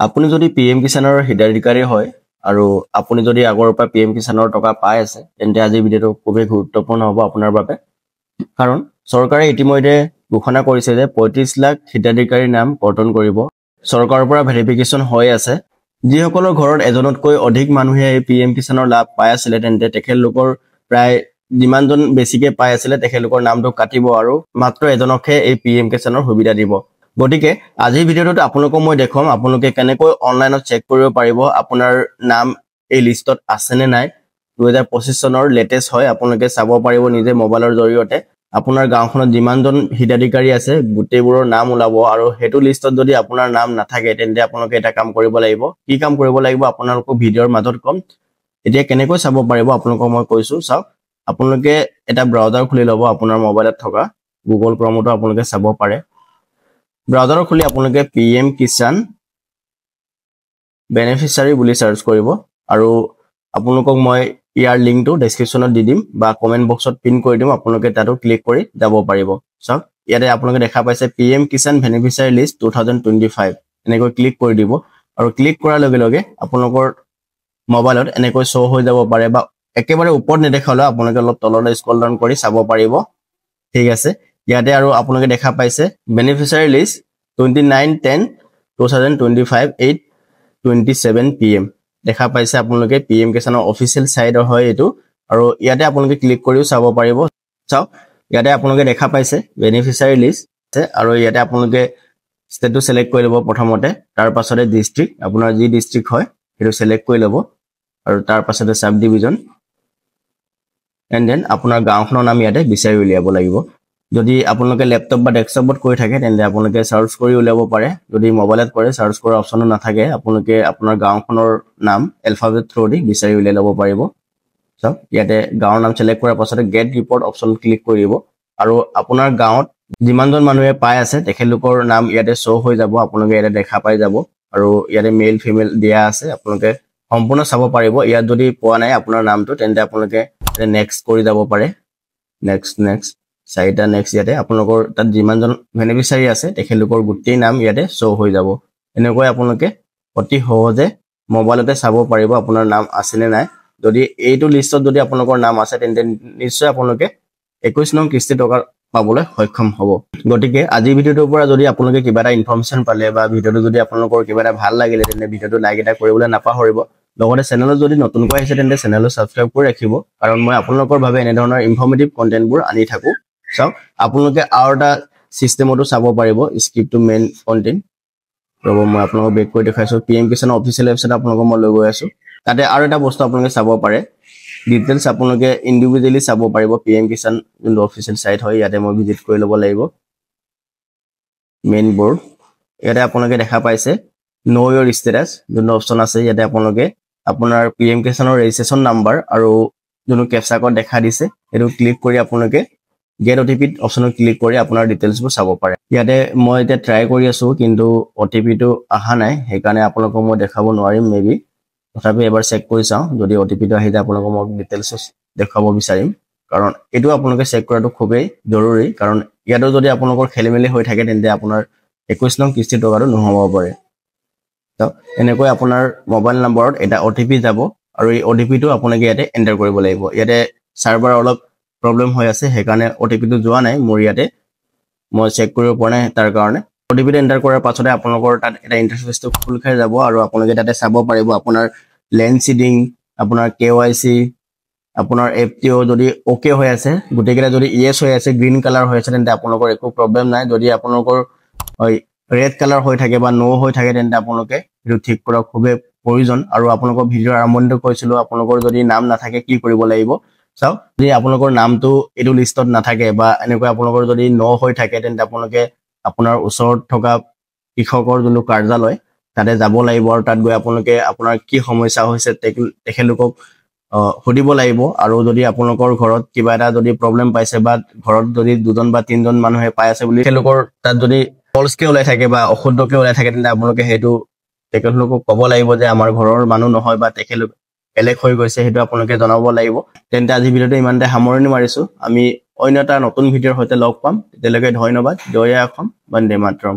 আপুনি যদি পিএম কিষাণৰ হিতাধিকাৰী হয় আৰু আপুনি যদি আগৰ পৰা পিএম কিষাণৰ টকা পাই আছে তেন্তে আজি ভিডিঅ'টো খুবেই গুৰুত্বপূৰ্ণ হ'ব আপোনাৰ বাবে কাৰণ চৰকাৰে ইতিমধ্যে ঘোষণা কৰিছে যে ৩৫ লাখ হিতাধিকাৰীৰ নাম কৰ্তন কৰিব চৰকাৰৰ পৰা ভেৰিফিকেশ্যন হৈ আছে যিসকলৰ ঘৰত এজনতকৈ অধিক মানুহে এই পিএম কিষাণৰ লাভ পাই আছিল তেন্তে তেখেতলোকৰ প্ৰায় যিমানজন বেছিকৈ পাই আছিল তেখেতলোকৰ নামটো কাটিব আৰু মাত্ৰ এজনকহে এই পিএম কিষাণৰ সুবিধা দিব গতিকে আজি ভিডিঅ'টোত আপোনালোকক মই দেখাম আপোনালোকে কেনেকৈ অনলাইনত চেক কৰিব পাৰিব আপোনাৰ নাম এই লিষ্টত আছে নে নাই 2025 চনৰ লেটেষ্ট হয় আপোনালোকে চাব পাৰিব নিজে মোবাইলৰ জৰিয়তে আপোনাৰ গাঁওখনত যিমানজন হিতাধিকাৰী আছে গোটেইবোৰৰ নাম ওলাব আৰু হেতু লিষ্টত যদি আপোনাৰ নাম নাথাকে তেন্তে আপোনালোকে এটা কাম কৰিব লাগিব কি কাম কৰিব লাগিব আপোনালোকক ভিডিঅ'ৰ মাজত কম এতিয়া কেনেকৈ চাব পাৰিব আপোনালোকক মই কৈছো চাওক আপোনালোকে এটা ব্ৰাউজাৰ খুলি ল'ব আপোনাৰ মোবাইলত থকা গুগল ক্ৰমতো আপোনালোকে চাব পাৰে ব্ৰাউজাৰ খুলি আপোনালোকে পিএম কিষাণ বেনিফিচিয়াৰী বুলি সাৰ্চ কৰিব আৰু আপোনালোকক মই ইয়াৰ লিংকটো ডেসক্ৰিপচনত দি দিম বা কমেন্ট বক্সত পিন কৰি দিম আপোনালোকে তাতো ক্লিক কৰি যাব পাৰিব চাওক ইয়াতে আপোনালোকে দেখা পাইছে পিএম কিষাণ বেনিফিচিয়াৰী লিষ্ট 2025 এনেকৈ ক্লিক কৰি দিব আৰু ক্লিক কৰাৰ লগে লগে আপোনালোকৰ মোবাইলত এনেকৈ শো হৈ যাব পাৰে বা একেবাৰে ওপৰত নেদেখালে আপোনালোকে অলপ তললৈ স্ক্ৰল ডাউন কৰি চাব পাৰিব ঠিক আছে ইয়াতে আৰু আপোনালোকে দেখা পাইছে বেনিফিচিয়াৰী লিষ্ট 29/10/2025 8:27 PM দেখা পাইছে আপোনালোকে পিএম কিষাণৰ অফিচিয়েল সাইটৰ হয় এটো আৰু ইয়াতে আপোনালোকে ক্লিক কৰিও চাব পাৰিব চাও ইয়াতে আপোনালোকে দেখা পাইছে বেনিফিচিয়াৰী লিষ্ট আৰু ইয়াতে আপোনালোকে ষ্টেটটো সিলেক্ট কৰি ল'ব প্ৰথমতে তাৰ পাছতে ডিস্ট্ৰিক্ট আপোনাৰ যি ডিস্ট্ৰিক্ট হয় হেতু সিলেক্ট কৰি ল'ব আৰু তাৰ পাছতে সাব ডিভিজন এণ্ড দেন আপোনাৰ গাঁওখনৰ নাম ইয়াতে বিচাৰি উলিয়াব লাগিব যদি আপোনালোকে ল্যাপটপ বা ডেস্কটপত কৰি থাকে তেন্তে আপোনালোকে সাৰ্চ কৰি উলিয়াব পাৰে যদি মোবাইলত কৰে সাৰ্চ কৰাৰ অপচন নাথাকে আপোনালোকে আপোনাৰ গাঁওখনৰ নাম এলফাবেট থ্ৰু দি বিচাৰি উলিয়াই ল'ব পাৰিব সো ইয়াতে গাঁওৰ নাম সিলেক্ট কৰাৰ পাছতে গেট ৰিপৰ্ট অপচন ক্লিক কৰিব আৰু আপোনাৰ গাঁৱত যিমানজন মানুহে পাই আছে তেখেতলোকৰ নাম ইয়াতে শো হৈ যাব আপোনালোকে ইয়াতে দেখা পাই যাব আৰু ইয়াতে মেল ফিমেল দিয়া আছে আপোনালোকে সম্পূৰ্ণ চাব পাৰিব ইয়াত যদি পোৱা নাই আপোনাৰ নামটো তেন্তে আপোনালোকে নেক্সট কৰি যাব পাৰে নেক্সট চাইটা নেক্সট ইয়াতে আপোনালোকৰ তাত যিমানজন বেনিফিচিয়াৰী আছে তেখেতলোকৰ গোটেই নাম ইয়াতে শো হৈ যাব এনেকৈ আপোনালোকে অতি সহজে মোবাইলতে চাব পাৰিব আপোনাৰ নাম আছে নে নাই যদি এইটো লিষ্টত যদি আপোনালোকৰ নাম আছে তেন্তে নিশ্চয় আপোনালোকে 21 নং কিস্তি টকা পাবলৈ সক্ষম হ'ব গতিকে আজি ভিডিওটোৰ পৰা যদি আপোনালোকে কিবা এটা ইনফৰমেশন পালে বা ভিডিওটো যদি আপোনালোকৰ কিবা এটা ভাল লাগিলে তেন্তে ভিডিওটো লাইক এটা কৰিবলৈ নাপাহৰিব লগতে চেনেলত যদি নতুনকৈ আহিছে তেন্তে চেনেলটো সাবস্ক্ৰাইব কৰি ৰাখিব কাৰণ মই আপোনালোকৰ বাবে এনে ধৰণৰ ইনফৰমেটিভ কন্টেন্টবোৰ আনি থাকো চাও আপোনালোকে আৰু এটা সিস্টেমটো চাব পাৰিব স্ক্ৰিপ্ট টু মেইন কন্টেন্ট ৰব মই আপোনালোকক বেক কৰি দেখাইছো পিএম কিষাণ অফিচিয়েল ৱেবছাইট আপোনালোকক মই লৈ গৈ আছো তাতে আৰু এটা বস্তু আপোনালোকে চাব পাৰে ডিটেইলছ আপোনালোকে ইন্ডিভিজুৱেলি চাব পাৰিব পিএম কিষাণ যোনটো অফিচিয়েল সাইট হয় ইয়াতে মই ভিজিট কৰি ল'ব লাগিব মেইন বোৰ্ড ইয়াতে আপোনালোকে দেখা পাইছে নো ইয়ৰ ষ্টেটাস যোনটো অপচন আছে ইয়াতে আপোনালোকে আপোনাৰ পিএম কিষাণৰ ৰেজিষ্ট্ৰেচন নাম্বাৰ আৰু যোনটো কেপচা কোড দেখা দিছে এটো ক্লিক কৰি আপোনালোকে গেট ওটিপি অপচনত ক্লিক কৰি আপোনাৰ ডিটেইলছবোৰ চাব পাৰে ইয়াতে মই এটা ট্ৰাই কৰি আছো কিন্তু ওটিপিটো আহা নাই সেইকাৰণে আপোনালোকক মই দেখাব নোৱাৰিম মেবি তথাপি এবাৰ চেক কৰি চাও যদি ওটিপিটো আহি যায় আপোনালোকক মই ডিটেইলছ দেখাব বিচাৰিম কাৰণ এটো আপোনালোকে চেক কৰাটো খুবেই জৰুৰী কাৰণ ইয়াতো যদি আপোনালোকৰ খেলিমেলি হৈ থাকে তেন্তে আপোনাৰ 21 নং কিস্তি টকাটো নহব পাৰে তো এনেকৈ আপোনাৰ মোবাইল নম্বৰত এটা ওটিপি যাব আৰু এই ওটিপিটো আপোনালোকে ইয়াতে এন্টাৰ কৰিব লাগিব ইয়াতে সাৰ্ভাৰ অলপ প্ৰবলেম হৈ আছে সেইকাৰণে ওটিপিটো যোৱা নাই মোৰ ইয়াতে মই চেক কৰিব পৰা নাই তাৰ কাৰণে ওটিপিটো এন্টাৰ কৰাৰ পাছতে আপোনালোকৰ তাত এটা ইন্টাৰফেসটো খুল খাই যাব আৰু আপোনালোকে তাতে চাব পাৰিব আপোনাৰ লেন্ড সিডিং আপোনাৰ কেৱাইসি আপোনাৰ এফটিও যদি ওকে হৈ আছে গুটেকেটা যদি ইয়েস হৈ আছে গ্ৰীন কালাৰ হৈ আছে তেন্তে আপোনালোকৰ একো প্ৰবলেম নাই যদি আপোনালোকৰ ৰেড কালাৰ হৈ থাকে বা নো হৈ থাকে তেন্তে আপোনালোকে এটো ঠিক কৰা খুবেই প্ৰয়োজন আৰু আপোনালোকৰ ভিডিঅ আৰম্ভণিতে কৈছিলো আপোনালোকৰ যদি নাম নাথাকে কি কৰিব লাগিব চাও যদি আপোনালোকৰ নামটো এটো লিষ্টত নাথাকে বা এনেকৈ আপোনালোকৰ যদি নো হৈ থাকে তেন্তে আপোনালোকে আপোনাৰ ওচৰত থকা কৃষকৰ যোনটো কাৰ্যালয় তাতে যাব লাগিব আৰু তাত গৈ আপোনালোকে আপোনাৰ কি সমস্যা হৈছে তেখেতলোকক সুধিব লাগিব আৰু যদি আপোনালোকৰ ঘৰত কিবা এটা যদি প্ৰবলেম পাইছে বা ঘৰত যদি দুজন বা তিনজন মানুহে পাই আছে বুলি তেখেতলোকৰ তাত যদি ফলসকে ওলাই থাকে বা অশুদ্ধকে ওলাই থাকে তেন্তে আপোনালোকে হেতু তেখেতলোকক ক'ব লাগিব যে আমাৰ ঘৰৰ মানুহ নহয় বা তেখেতলোক বেলেগ হৈ গৈছে হেতু আপোনালোকে জনাব লাগিব তেন্তে আজি ভিডিওটো ইমানতে সামৰণি মাৰিছো আমি অন্য এটা নতুন ভিডিওৰ সৈতে লগ পাম তেতিয়ালৈকে ধন্যবাদ জয় অসম বন্দে মাতৰম